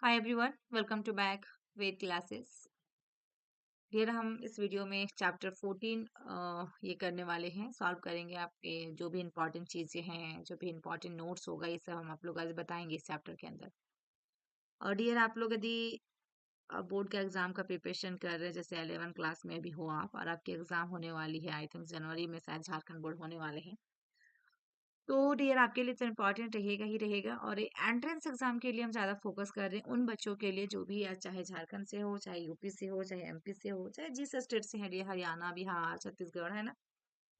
Hi everyone, welcome to back Ved classes. फिर हम इस वीडियो में चैप्टर 14 ये करने वाले हैं, सॉल्व करेंगे। आपके जो भी इंपॉर्टेंट चीज़ें हैं, जो भी इंपॉर्टेंट नोट्स होगा, ये सब हम आप लोग आज बताएंगे इस चैप्टर के अंदर। और डियर, आप लोग यदि बोर्ड का एग्जाम का प्रिपरेशन कर रहे हैं, जैसे 11 क्लास में भी हो आप, और आपकी एग्जाम होने वाली है, आई थिंक जनवरी में शायद झारखंड बोर्ड होने वाले हैं, तो डियर आपके लिए तो इम्पोर्टेंट रहेगा ही रहेगा। और एंट्रेंस एग्जाम के लिए हम ज़्यादा फोकस कर रहे हैं उन बच्चों के लिए जो भी चाहे झारखंड से हो, चाहे यूपी से हो, चाहे एमपी से हो, चाहे जिस स्टेट से है, हरियाणा, बिहार, छत्तीसगढ़, है ना।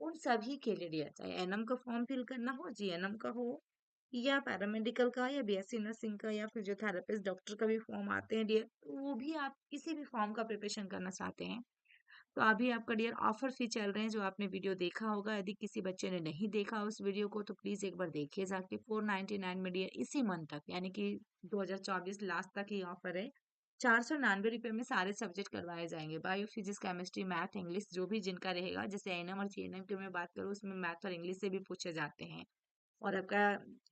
उन सभी के लिए डियर, चाहे एनएम का फॉर्म फिल करना हो, जीएनएम का हो, या पैरामेडिकल का, या बीएससी नर्सिंग का, या फिजियोथेरेपिस्ट डॉक्टर का भी फॉर्म आते हैं डियर, तो वो भी आप किसी भी फॉर्म का प्रिपरेशन करना चाहते हैं तो अभी आपका डियर ऑफर फी चल रहे हैं, जो आपने वीडियो देखा होगा। यदि किसी बच्चे ने नहीं देखा उस वीडियो को तो प्लीज एक बार देखिए जाके। 499 में डियर इसी मंथ तक, यानी कि 2024 लास्ट तक ही ऑफर है। 499 रुपये में सारे सब्जेक्ट करवाए जाएंगे, bio, physics, chemistry, math, English, जो भी जिनका रहेगा। जैसे एनएम और जीएनएम की मैं बात करूँ, उसमें मैथ और इंग्लिश से भी पूछे जाते हैं। और आपका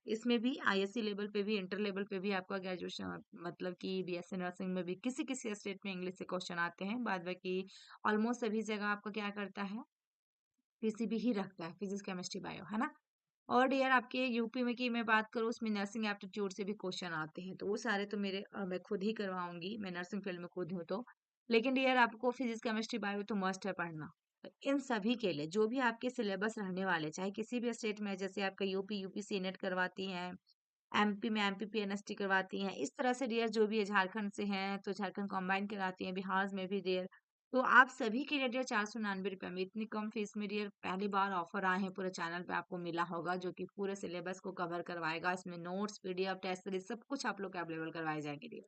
इसमें भी आईएससी लेवल पे भी, इंटर लेवल पे भी आपका ग्रेजुएशन, मतलब कि बीएससी नर्सिंग में भी किसी किसी स्टेट में इंग्लिश से क्वेश्चन आते हैं। बाद बाकी ऑलमोस्ट सभी जगह आपका क्या करता है, पीसीबी ही रखता है, फिजिक्स, केमिस्ट्री, बायो, है ना। और यार आपके यूपी में की मैं बात करूँ, उसमें नर्सिंग एप्टीट्यूड से भी क्वेश्चन आते हैं, तो वो सारे तो मैं खुद ही करवाऊंगी, मैं नर्सिंग फील्ड में खुद हूँ तो। लेकिन यार आपको फिजिक्स, केमिस्ट्री, बायो तो मस्ट है पढ़ना। तो इन सभी के लिए जो भी आपके सिलेबस रहने वाले, चाहे किसी भी स्टेट में, जैसे आपका यूपी नेट करवाती हैं, एमपी में एमपीपीएनएसटी करवाती हैं, इस तरह से डियर जो भी है, झारखंड से हैं तो झारखंड कंबाइन कराती हैं, बिहार में भी डियर, तो आप सभी के लिए डियर 499 रुपये में, इतनी कम फीस में डियर पहली बार ऑफर आए हैं पूरे चैनल पे, आपको मिला होगा, जो कि पूरे सिलेबस को कवर करवाएगा। इसमें नोट्स, पीडीएफ, टेस्ट सीरीज सब कुछ आप लोग को अवेलेबल करवाए जाएंगे डियर।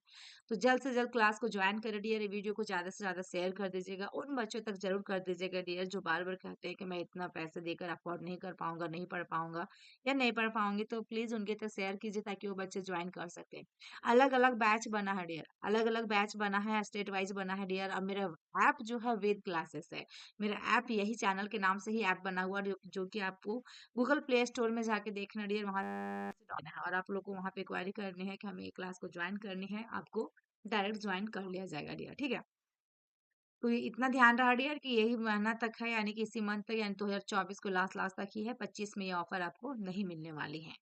तो जल्द से जल्द क्लास को ज्वाइन करें डियर। ये वीडियो को ज्यादा से ज्यादा शेयर कर दीजिएगा, उन बच्चों तक जरूर कर दीजिएगा डियर जो बार बार कहते हैं कि मैं इतना पैसे देकर अफोर्ड नहीं कर पाऊंगा, नहीं पढ़ पाऊंगा या नहीं पढ़ पाऊंगी, तो प्लीज उनके तक शेयर कीजिए ताकि वो बच्चे ज्वाइन कर सके। अलग अलग बैच बना है डियर, अलग अलग बैच बना है, स्टेट वाइज बना है डियर। अब मेरा ऐप जो है वेद क्लासेस है, मेरा ऐप यही चैनल के नाम से ही ऐप बना हुआ है, जो कि आपको गूगल प्ले स्टोर में जाके देखना डियर, वहां से डालना है और आप लोग को वहां पे क्वेरी करनी है कि हमें ये क्लास को ज्वाइन करनी है, आपको डायरेक्ट ज्वाइन कर लिया जाएगा डियर, ठीक है। तो ये इतना ध्यान रहा डियर कि यही महीना तक है, यानी कि इसी मंथ तक, यानी 2024 को लास्ट लास्ट तक ही है, 25 में ये ऑफर आपको नहीं मिलने वाली है।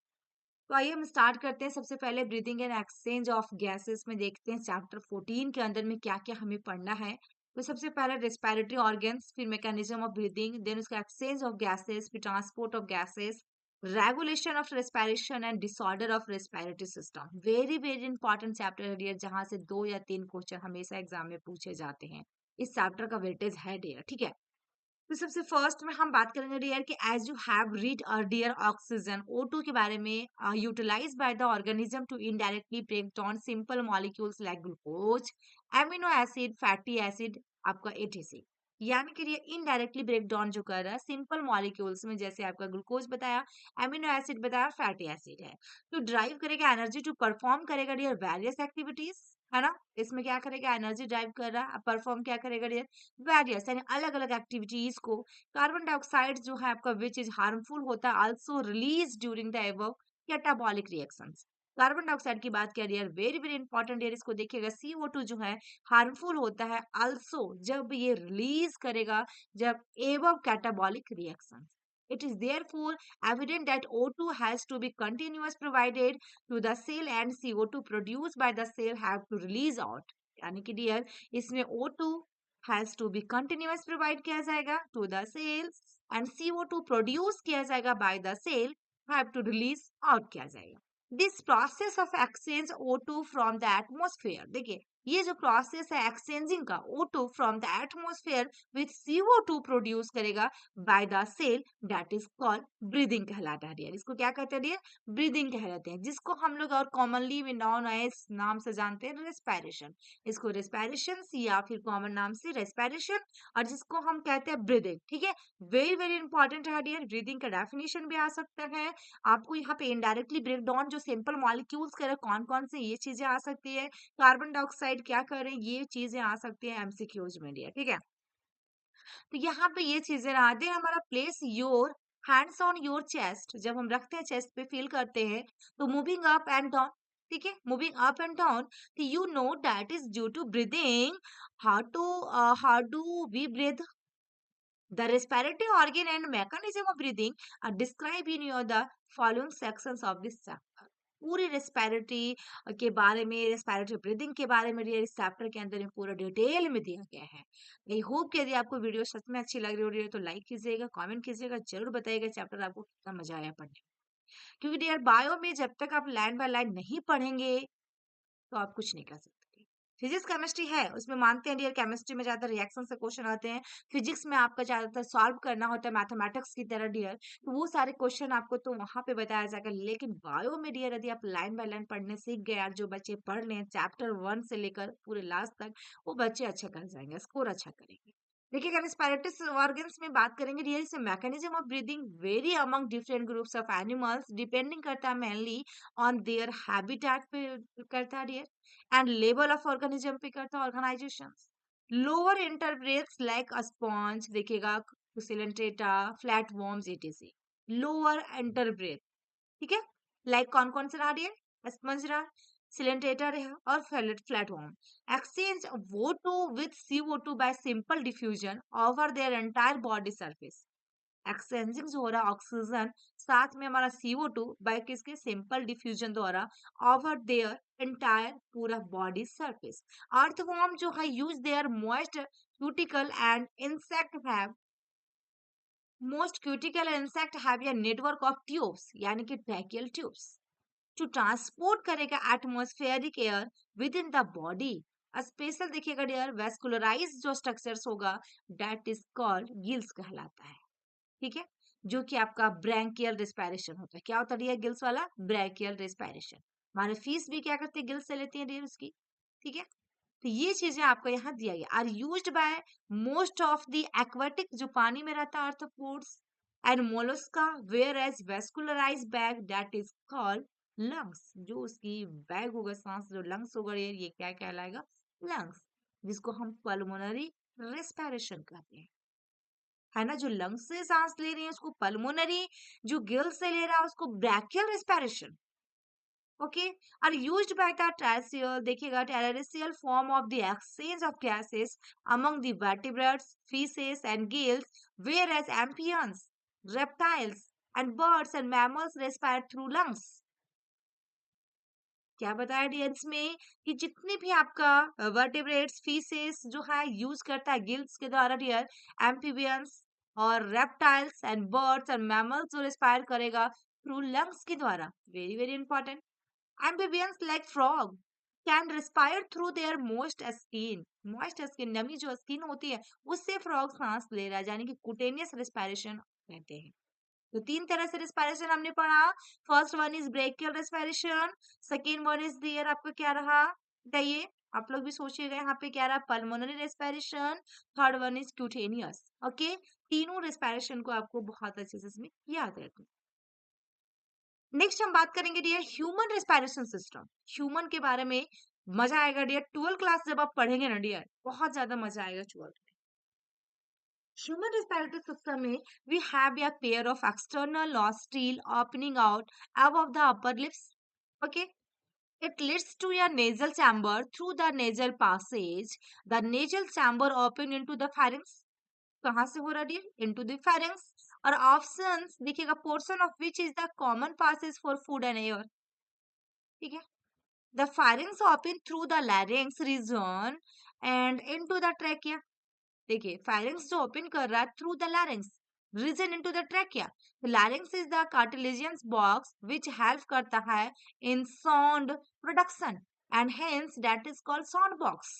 तो आइए हम स्टार्ट करते हैं। सबसे पहले breathing and exchange of gases में देखते हैं चैप्टर 14 के अंदर में क्या क्या हमें पढ़ना है। तो सबसे पहले रेस्पिरेटरी ऑर्गन्स, फिर मैकेनिज्म ऑफ ब्रीदिंग, देन उसका एक्सचेंज ऑफ गैसेस, फिर transport of gases, regulation of respiration and disorder of respiratory system. Very very important chapter है डियर, जहां से 2 या 3 क्वेश्चन हमेशा एग्जाम में पूछे जाते हैं। इस चैप्टर का वेटेज है डियर, ठीक है। तो सबसे फर्स्ट में हम बात करेंगे डियर कि as you have read dear, oxygen O2 के बारे में, utilize by the organism to indirectly break down simple molecules like glucose, amino acid, fatty acid, आपका एटीसी। यानी कि ये इनडायरेक्टली ब्रेक डाउन जो कर रहा है सिंपल मॉलिक्यूल्स में, जैसे आपका ग्लूकोज बताया, एमिनो एसिड बताया, फैटी एसिड है, तो ड्राइव करेगा एनर्जी टू परफॉर्म करेगा डियर वेरियस एक्टिविटीज, है ना। इसमें क्या करेगा, एनर्जी ड्राइव कर रहा है, परफॉर्म क्या करेगा डियर, वेरियस यानी अलग अलग एक्टिविटीज को। कार्बन डाइऑक्साइड जो है आपका विच इज हार्मफुल होता है, also release during the above catabolic reactions. Carbon dioxide की बात करिए यार, वेरी वेरी इंपॉर्टेंट यार, इसको देखिएगा, CO2 जो है हार्मफुल होता है आल्सो जब ये रिलीज करेगा, जब above catabolic reactions. It is therefore evident that O2 has to be continuous provided to the cell and CO2 produced by the cell have to release out। यानी कि डियर इसमें O2 has to be continuous provide किया जाएगा to the cells and CO2 produce किया जाएगा by the cell have to release out किया जाएगा। This process of exchange O2 from the atmosphere, देखिए ये जो प्रोसेस है एक्सचेंजिंग का O2 from the atmosphere with CO2 produce करेगा by the cell, that is called breathing कहलाता है डियर। इसको क्या कहते हैं डियर, ब्रीदिंग कहलाते हैं, जिसको हम लोग और कॉमनली नॉन एस नाम से जानते हैं रेस्पिरेशन। इसको रेस्पिरेशन या फिर कॉमन नाम से रेस्पिरेशन, और जिसको हम कहते हैं ब्रीदिंग, ठीक है। वेरी वेरी इंपॉर्टेंट है डियर, ब्रीदिंग का डेफिनेशन भी आ सकता है आपको यहाँ पे। इनडायरेक्टली ब्रेक डाउन जो सिंपल मॉलिक्यूल्स करे, कौन कौन से ये चीजें आ सकती है, कार्बन डाइऑक्साइड क्या करें, ये चीजें आ सकती है एमसीक्यूज में डियर, ठीक है। तो यहाँ पे ये चीजें आते हैं हमारा। Place your hands on your chest, जब हम रखते हैं चेस्ट पे फील करते हैं, तो मूविंग अप एंड डाउन, ठीक है, moving up and down, you know that is due to breathing. How do we breathe? The respiratory organ and mechanism of breathing are described in your the following sections of this chapter. पूरी respiratory के बारे में, respiratory breathing के बारे में ये इस chapter के अंदर में पूरा डिटेल में दिया गया है. आई होप कि यदि आपको वीडियो सच में अच्छी लग रही है तो लाइक कीजिएगा, कमेंट कीजिएगा, जरूर बताइएगा चैप्टर आपको कितना मजा आया पढ़ने में. क्योंकि डियर बायो में जब तक आप लाइन बाय लाइन नहीं पढ़ेंगे तो आप कुछ नहीं कर सकते. फिजिक्स केमिस्ट्री है, उसमें मानते हैं डियर, केमिस्ट्री में ज्यादा रिएक्शन से क्वेश्चन आते हैं. फिजिक्स में आपका ज्यादातर सॉल्व करना होता है मैथमेटिक्स की तरह डियर, तो वो सारे क्वेश्चन आपको तो वहां पे बताया जाएगा. लेकिन बायो में डियर यदि आप लाइन बाय लाइन पढ़ने सीख गए, और जो बच्चे पढ़ लें चैप्टर 1 से लेकर पूरे लास्ट तक, वो बच्चे अच्छा कर जाएंगे, स्कोर अच्छा करेंगे. देखिए रेस्पिरेटरी ऑर्गन्स में बात करेंगे डियर, इससे mechanism of breathing very among different groups of animals, depending करता है मेनली ऑन देयर हैबिटेट पे करता है dear, and level of organism पे करता है, organisation. Lower invertebrates like a sponge देखिएगा, coelenterata, flat worms etc. Lower invertebrate, ठीक है, लाइक कौन कौन से रहा डियर? स्पंज रहा, सिलेंट्रेटर है, और flatworm. Exchange O2 with CO2 by simple diffusion over their entire body surface. Exchanging जो हो रहा है ऑक्सीजन साथ में हमारा CO2 बाय किसके? सिंपल डिफ्यूजन द्वारा ओवर देयर एंटायर पूरा बॉडी सरफेस. अर्थवर्म जो है use their most cuticle and insect have, most cuticle and insect have a network of tubes, यानी कि ट्रैकियल ट्यूब्स, टू ट्रांसपोर्ट करेगा atmospheric air with in the body. Special देखिएगा dear vascularise जो structures होगा that is called gills कहलाता है. ठीक है, जो कि आपका ब्रैंकियल रेस्पिरेशन होता है. क्या होता है डियर? गिल्स वाला ब्रैंकियल रेस्पिरेशन. हमारे फीस भी क्या करते हैं? गिल्स से लेती है डियर उसकी. ठीक है, तो ये चीजें आपको यहाँ दिया गया. Are used by most of the aquatic जो पानी में रहता है arthropods and mollusca, whereas vascularise bag that is called lungs. जो उसकी बैग होगा सांस, जो लंग्स होगा ये क्या कहलाएगा? लंग्स, जिसको हम पल्मोनरी रेस्पिरेशन कहते हैं, है ना. जो लंग्स से सांस ले रही है उसको पल्मोनरी, जो गिल से ले रहा है उसको brachial respiration. Okay, are used by the terrestrial देखिएगा terrestrial form of the exchange of gases among the vertebrates, fishes and gills, whereas amphibians, reptiles and birds and mammals respire through lungs. क्या बताया dear इसमें कि जितने भी आपका vertebrates, fishes जो है यूज करता है गिल्स के द्वारा डियर, एम्फीबियंस और reptiles and birds and mammals जो रेस्पायर करेगा थ्रू लंग्स के द्वारा. Very very important. Amphibians like frog can respire through their moist skin. Moist skin, नमी जो स्किन होती है उससे फ्रॉग सांस ले रहा है, यानी कि कुटेनियस रेस्पिरेशन कहते हैं. तो तीन तरह से रेस्पिरेशन हमने पढ़ा. First one is branchial respiration, second one is dear आपका क्या रहा बताइए, आप लोग भी सोचिएगा यहाँ पे क्या रहा? Pulmonary respiration. Third one is cutaneous. Okay, तीनों रेस्पिरेशन को आपको बहुत अच्छे से इसमें याद रखना. नेक्स्ट हम बात करेंगे dear human respiration system. Human के बारे में मजा आएगा डियर, 12th क्लास जब आप पढ़ेंगे ना डियर, बहुत ज्यादा मजा आएगा 12th में. ह्यूमन रेस्पिरेटरी सिस्टम में we have a pair of external nostril opening out above the upper lips. Okay, it leads to a nasal chamber. Through the nasal passage the nasal chamber open into the pharynx. कहाँ से हो रहा है? Into the pharynx. और options देखिएगा, portion of which is the common passage for food and air. ठीक है, the pharynx open through the larynx region and into the trachea. देखिए pharynx जो open कर रहा है through the larynx region into the trachea. The larynx is the cartilaginous box which help करता है in sound production and hence that is called sound box.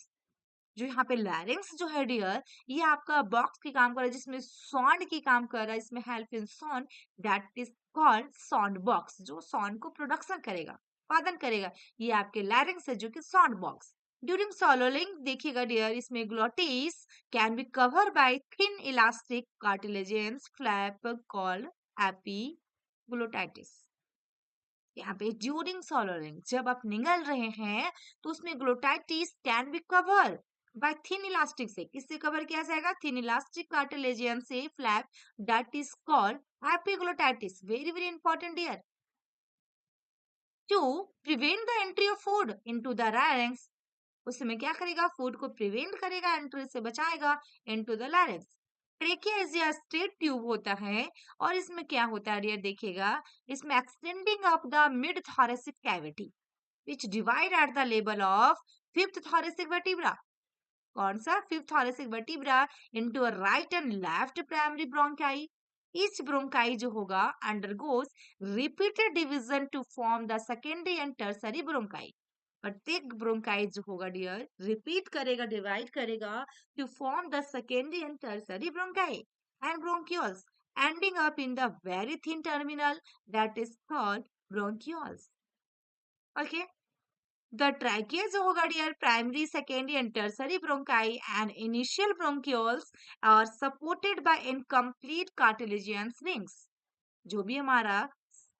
जो यहाँ पे लैरिंग्स जो है डियर, ये आपका बॉक्स की काम कर रहा है जिसमें साउंड की काम कर रहा है, इसमें help in sound, that is called sound box. जो साउंड को प्रोडक्शन करेगा, उत्पादन करेगा, ये आपके लैरिंग्स है जो कि साउंड बॉक्स. ड्यूरिंग swallowing देखिएगा डियर, इसमें glottis can be cover by thin elastic cartilaginous flap called epiglottitis. यहाँ पे ड्यूरिंग swallowing जब आप निगल रहे हैं तो उसमें glottitis can be cover by thin elastic. से किससे कवर किया जाएगा? थिन इलास्टिक कार्टिलेजियन से flap, that is called epiglottitis. Very very important dear. To prevent the entry of food into the larynx। उस समय क्या करेगा, फूड को प्रिवेंट करेगा, एंट्री से बचाएगा into the larynx। Trachea is या स्ट्रेट ट्यूब होता है और इसमें क्या होता है डियर, देखिएगा इसमें extending up the mid thoracic cavity which divide at the level of fifth thoracic vertebra. कौन सा, fifth thoracic vertebra into a right and left primary bronchi. Each bronchi जो होगा undergoes repeated division to form the secondary and tertiary bronchi. प्रत्येक bronchi जो होगा dear repeat करेगा, divide करेगा to form the secondary and tertiary bronchi and bronchioles ending up in the very thin terminal that is called bronchioles. Okay, the trachea जो होगा dear primary, secondary and tertiary bronchi and initial bronchioles are supported by incomplete cartilaginous rings. जो भी हमारा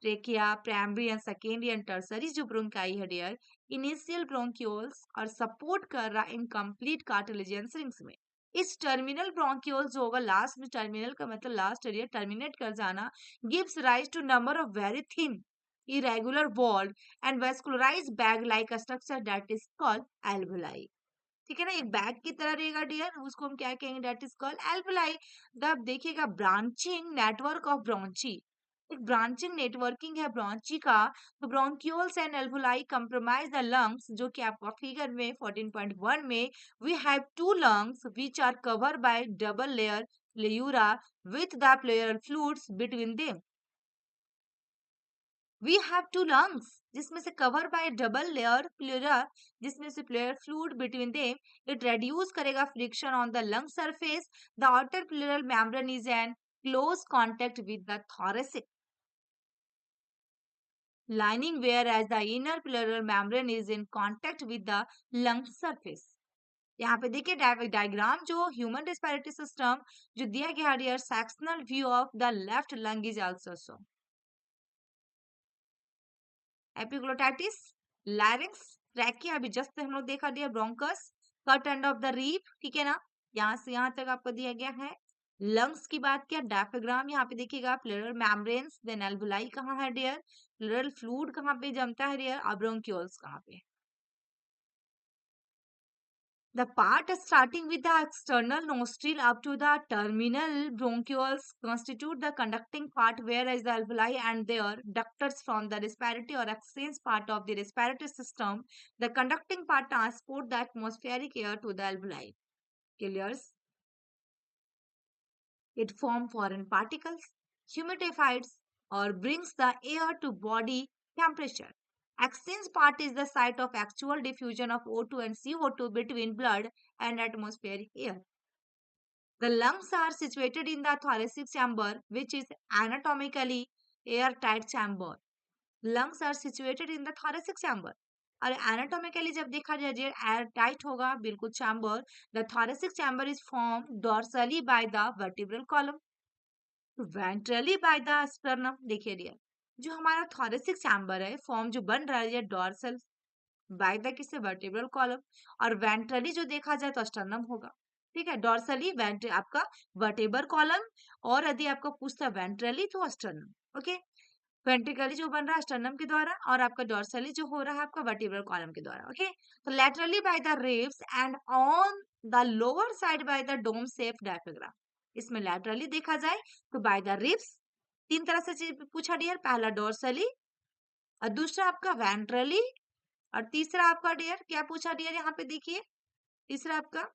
trachea, primary and secondary and tertiary जो bronchi है dear, initial bronchioles और support कर रहा इनकम्प्लीट कार्टिलेजियस रिंग्स में। इस टर्मिनल ब्रोंक्यूल्स जो होगा, लास्ट में टर्मिनल का मतलब लास्ट एरिया टर्मिनेट कर जाना, gives rise to number of very thin irregular walled and vascularized bag like a structure that is called alveoli। ठीक है ना, एक बैग की तरह रहेगा डियर, उसको हम क्या कहेंगे, डेट इज कॉल्ड एल्वुलाई। तब देखिएगा ब्रांचिंग नेटवर्क ऑफ ब्रोंची, एक ब्रांचिंग नेटवर्किंग है ब्रोंची का। तो bronchioles and alveoli compromise the lungs, जो कि आपका फिगर में 14.1 में we have two lungs which are cover by double layer pleura with the pleural fluids between them. We have two lungs जिसमें से cover by double layer pleura, जिसमें से pleural fluid between them. It reduce करेगा friction on the lung surface. The outer pleural membrane is in close contact with the thoracic lining, whereas the inner pleural membrane is in contact with the lung surface। यहाँ पे देखिए diagram जो human respiratory system जो दिया गया है, sectional view of the left lung is also show. Epiglottitis, larynx, trachea अभी just हम लोग देखा दिया, bronchus, cut end of the rib, ठीक है ना, यहाँ से यहाँ तक आपको दिया गया है। लंग्स की बात किया, डायफ्राम यहाँ पे देखिएगा, प्लेरल मेम्ब्रेन्स, देन एल्वुलाई कहाँ है डियर, प्लेरल फ्लूइड कहाँ पे जमता है डियर, और ब्रोंक्यूल्स कहाँ पे। The part starting with the external nostril up to the terminal bronchioles constitute the conducting part, whereas the alveoli and their ductors from the respiratory or exchange part of the respiratory system. The conducting part transport the atmospheric air to the alveoli. Clears. It forms foreign particles, humidifies or brings the air to body temperature. Exchange part is the site of actual diffusion of O2 and CO2 between blood and atmospheric air. The lungs are situated in the thoracic chamber, which is anatomically airtight chamber. Lungs are situated in the thoracic chamber. और anatomically जब देखा जाए air tight होगा बिल्कुल chamber, the thoracic chamber is formed dorsally by the vertebral column, ventrally by the sternum। देखिए dear, जो हमारा thoracic chamber है फॉर्म जो बन रहा है डॉर्सल बाय द किससे, वर्टिब्रल कॉलम, और वेंट्रली जो देखा जाए तो स्टर्नम होगा। ठीक है, डॉर्सली वेंट आपका वर्टिब्रल कॉलम, और यदि आपको पूछता वेंट्रली तो स्टर्नम। ओके, वेंट्रिकली जो बन रहा है स्टर्नम के द्वारा, और आपका डॉर्सली जो हो रहा है आपका वर्टिब्रल कॉलम के द्वारा। ओके, तो laterally by the ribs and on the lower side by the dome shape diaphragm. इसमें लैटरली देखा जाए तो बाय द रिब्स, तीन तरह से चीज पूछा डियर, पहला डॉर्सली और दूसरा आपका वेंट्रली, और तीसरा आपका डियर क्या पूछा डियर, यहाँ पे देखिए तीसरा आपका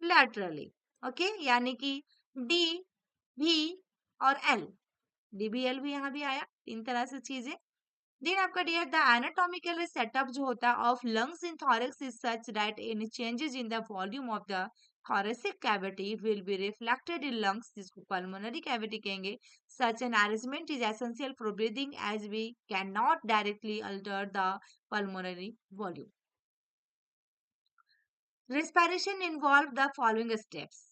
लैटरली। ओके, यानी कि डी, भी और एल, डीबीएल भी यहाँ भी आया, तीन तरह से चीजें। देन आपका डियर द एनाटॉमिकल सेटअप जो होता है of lungs in thorax is such that any changes in the volume of the thoracic cavity will be reflected in lungs, जिसको pulmonary cavity कहेंगे। Such an arrangement is essential for breathing as we cannot directly alter the pulmonary volume. Respiration involves the following steps: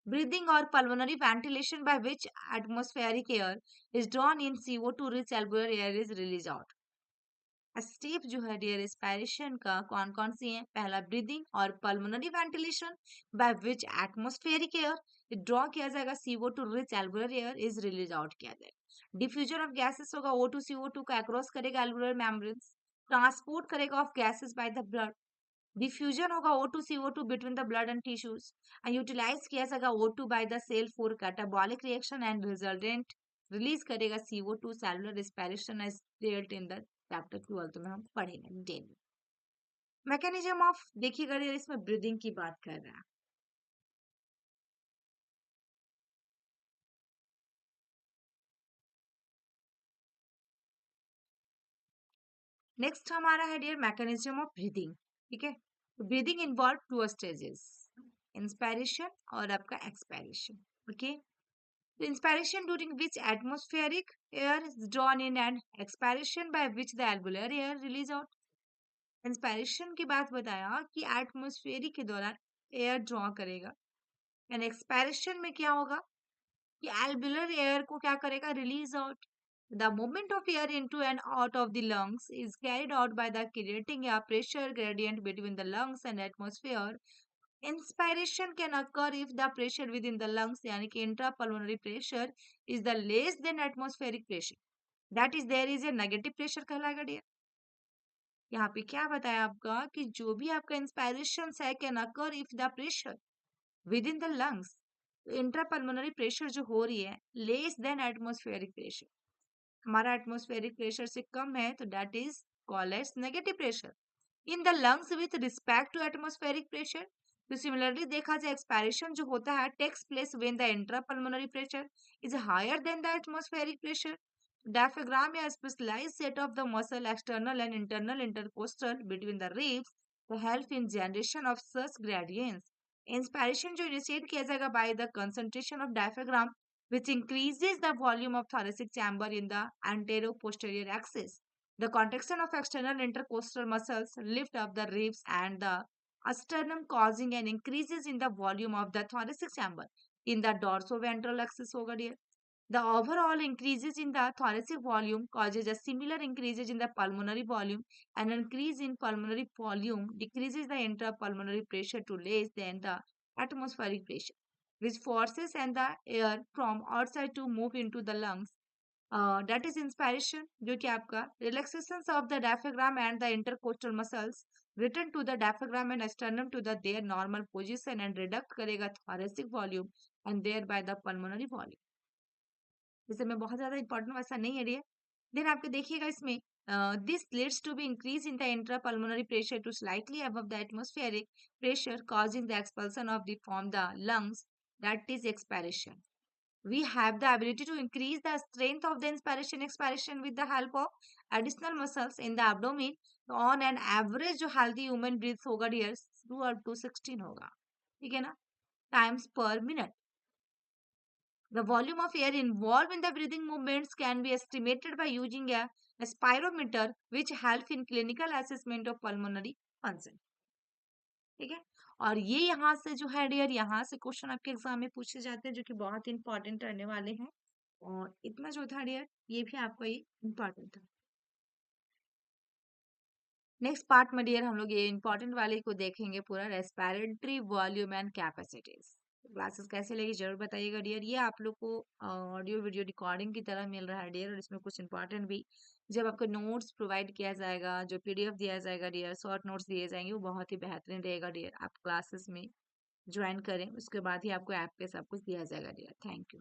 breathing or pulmonary ventilation, by which atmospheric air is drawn in, CO2 rich alveolar air is released out। Step जो है dear respiration का कौन कौन सी है, पहला breathing और pulmonary ventilation, by which atmospheric air draw किया जाएगा, CO2 rich alveolar air is release out किया जाएगा। डिफ्यूजन ऑफ गैसेस होगा, O2 CO2 का अक्रॉस करेगा एल्वुलर मेम्ब्रेन, ट्रांसपोर्ट करेगा of gases by the blood, diffusion होगा O2 CO2 between the blood and tissues, and utilise किया जाएगा O2 by the cell for catabolic reaction and resultant release करेगा CO2 cellular respiration as dealt in the chapter 12 में हम पढ़ेंगे daily. Mechanism of देखिएगा ये इसमें ब्रीदिंग की बात कर रहा है। नेक्स्ट हमारा है डियर मैकेनिज्म ऑफ ब्रीदिंग। ठीक है, breathing involve two stages, inspiration और आपका एक्सपायरेशन। ओके, तो inspiration during which atmospheric air is drawn in and expiration by which the alveolar air release out. Inspiration की बात बताया कि एटमॉस्फेरिक के दौरान एयर ड्रॉ करेगा, एंड एक्सपायरेशन में क्या होगा कि alveolar एयर को क्या करेगा, release out. The movement of air into and out of the lungs is carried out by the creating a pressure gradient between the lungs and atmosphere. Inspiration can occur if the pressure within the lungs यानी कि intrapulmonary pressure is the less than atmospheric pressure. That is there is a negative pressure कहलाएगा dear. यहाँ पे क्या बताया आपका कि जो भी आपका इंस्पायरेशन है can occur if the pressure within the lungs, intrapulmonary pressure जो हो रही है लेस देन एटमोस्फेरिक प्रेशर, हमारा एटमोस्फेरिक प्रेशर से कम है तो that is called as negative pressure in the lungs with respect to atmospheric pressure. तो सिमिलरली देखा जाए एक्सपायरेशन जो होता है takes place when the intrapulmonary pressure is higher than the atmospheric pressure. Diaphragm is a specialized set of the muscle external and internal intercostal between the ribs to help in generation of such gradients. Inspiration जो initiate किया जाएगा by the concentration of diaphragm which increases the volume of thoracic chamber in the anterior-posterior axis. The contraction of external intercostal muscles lift up the ribs and the sternum causing an increases in the volume of the thoracic chamber in the dorsoventral axis होगा dear. The overall increases in the thoracic volume causes a similar increases in the pulmonary volume. An increase in pulmonary volume decreases the intrapulmonary pressure to less than the atmospheric pressure, which forces and the air from outside to move into the lungs. That is inspiration, जो कि आपका relaxations of the diaphragm and the intercostal muscles return to the diaphragm and sternum to the their normal position and reduct करेगा thoracic volume and thereby the pulmonary volume. जैसे में बहुत ज्यादा important वैसा नहीं है डियर। देन आपके देखिएगा इसमें this leads to be increase in the intrapulmonary pressure to slightly above the atmospheric pressure causing the expulsion of the from the lungs, that is expiration. We have the ability to increase the strength of the inspiration expiration with the help of additional muscles in the abdomen. On an average जो healthy human breathes होगा dear 2 up to 16 होगा, ठीक है ना, times per minute. The volume of air involved in the breathing movements can be estimated by using a spirometer, which helps in clinical assessment of pulmonary function. ठीक है, और ये यहाँ से जो है डियर यहाँ से क्वेश्चन आपके एग्जाम में पूछे जाते हैं जो कि बहुत इंपॉर्टेंट रहने वाले हैं। और इतना जो था डियर ये भी आपको ये इंपॉर्टेंट था। नेक्स्ट पार्ट में डियर हम लोग ये इंपॉर्टेंट वाले को देखेंगे पूरा, respiratory volume and capacities. Classes कैसे लगी जरूर बताइएगा डियर। ये आप लोग को ऑडियो वीडियो रिकॉर्डिंग की तरह मिल रहा है डियर, और इसमें कुछ इंपॉर्टेंट भी जब आपको नोट्स प्रोवाइड किया जाएगा, जो पीडीएफ दिया जाएगा डियर, शॉर्ट नोट्स दिए जाएंगे, वो बहुत ही बेहतरीन रहेगा डियर। आप क्लासेस में ज्वाइन करें उसके बाद ही आपको ऐप पे सब कुछ दिया जाएगा डियर। Thank you.